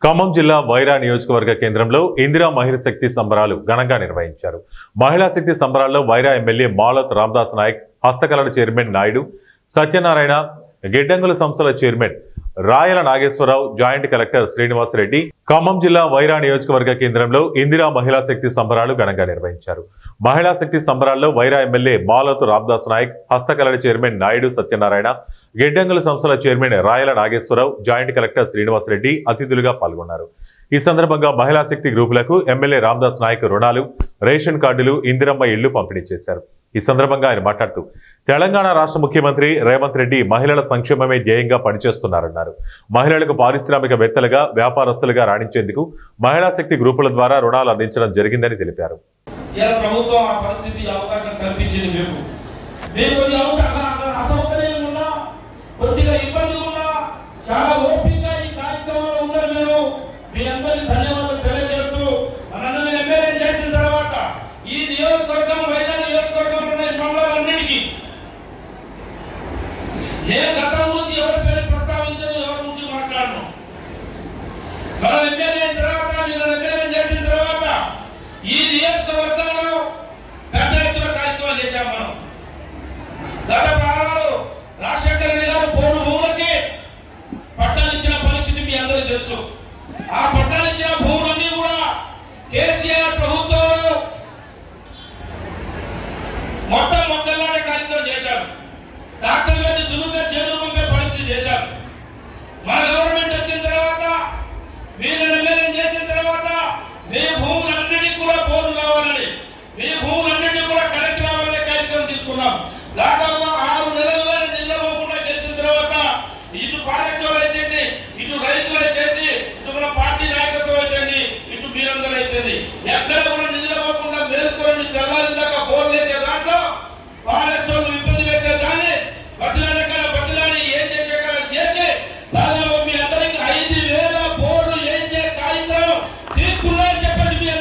ఖమ్మం జిల్లా వైరా నియోజకవర్గ కేంద్రంలో ఇందిరా మహిళా శక్తి సంబరాలు ఘనంగా నిర్వహించారు. మహిళా శక్తి సంబరాల్లో వైరా ఎమ్మెల్యే మాలత్ రామదాస్ నాయక్, హస్తకళల చైర్మన్ నాయుడు సత్యనారాయణ, గిడ్డంగుల సంస్థల చైర్మన్ రాయల నాగేశ్వరరావు, జాయింట్ కలెక్టర్ శ్రీనివాసరెడ్డి ఖమ్మం జిల్లా వైరా నియోజకవర్గ కేంద్రంలో ఇందిరా మహిళా శక్తి సంబరాలు ఘనంగా నిర్వహించారు. మహిళా శక్తి సంబరాల్లో వైరా ఎమ్మెల్యే మాలత్ రామదాస్ నాయక్, హస్తకళల చైర్మన్ నాయుడు సత్యనారాయణ, గిడ్డంగుల సంస్థల చైర్మన్ రాయల నాగేశ్వరరావు, జాయింట్ కలెక్టర్ శ్రీనివాసరెడ్డి అతిథులుగా పాల్గొన్నారు. ఈ సందర్భంగా మహిళా శక్తి గ్రూపులకు ఎమ్మెల్యే రామదాస్ నాయక్ రుణాలు, రేషన్ కార్డులు, ఇందిరమ్మ ఇళ్లు పంపిణీ చేశారు. ఈ సందర్భంగా ఆయన మాట్లాడుతూ తెలంగాణ రాష్ట్ర ముఖ్యమంత్రి రేవంత్ రెడ్డి మహిళల సంక్షేమమే ధ్యేయంగా పనిచేస్తున్నారన్నారు. మహిళలకు పారిశ్రామికవేత్తలుగా, వ్యాపారస్తులుగా రాణించేందుకు మహిళా శక్తి గ్రూపుల ద్వారా రుణాలు అందించడం జరిగిందని తెలిపారు. ఏ గతం నుంచి ఎవరి పేరు ప్రస్తావించను, ఎవరి నుంచి మాట్లాడను. మనం ఎమ్మెల్యే అయిన తర్వాత, నిన్న ఎమ్మెల్యే చేసిన తర్వాత ఈ నియోజకవర్గంలో పెద్ద ఎత్తున కార్యక్రమాలు చేశాం. మనం గత ప్రాణాలు రాజశేఖర రెడ్డి గారు పోడు భూములకి పట్టాలు ఇచ్చిన పరిస్థితి మీ అందరికీ తెలుసు. ఆ పట్టాలు ఇచ్చిన భూములన్నీ కూడా కేసీఆర్ ప్రభుత్వంలో మొత్తం మొక్కల్లాంటి కార్యక్రమం చేశారు. డాక్టర్ గారిని దులుగా జైలు పంపే పరిస్థితి చేశారు. మన గవర్నమెంట్ వచ్చిన తర్వాత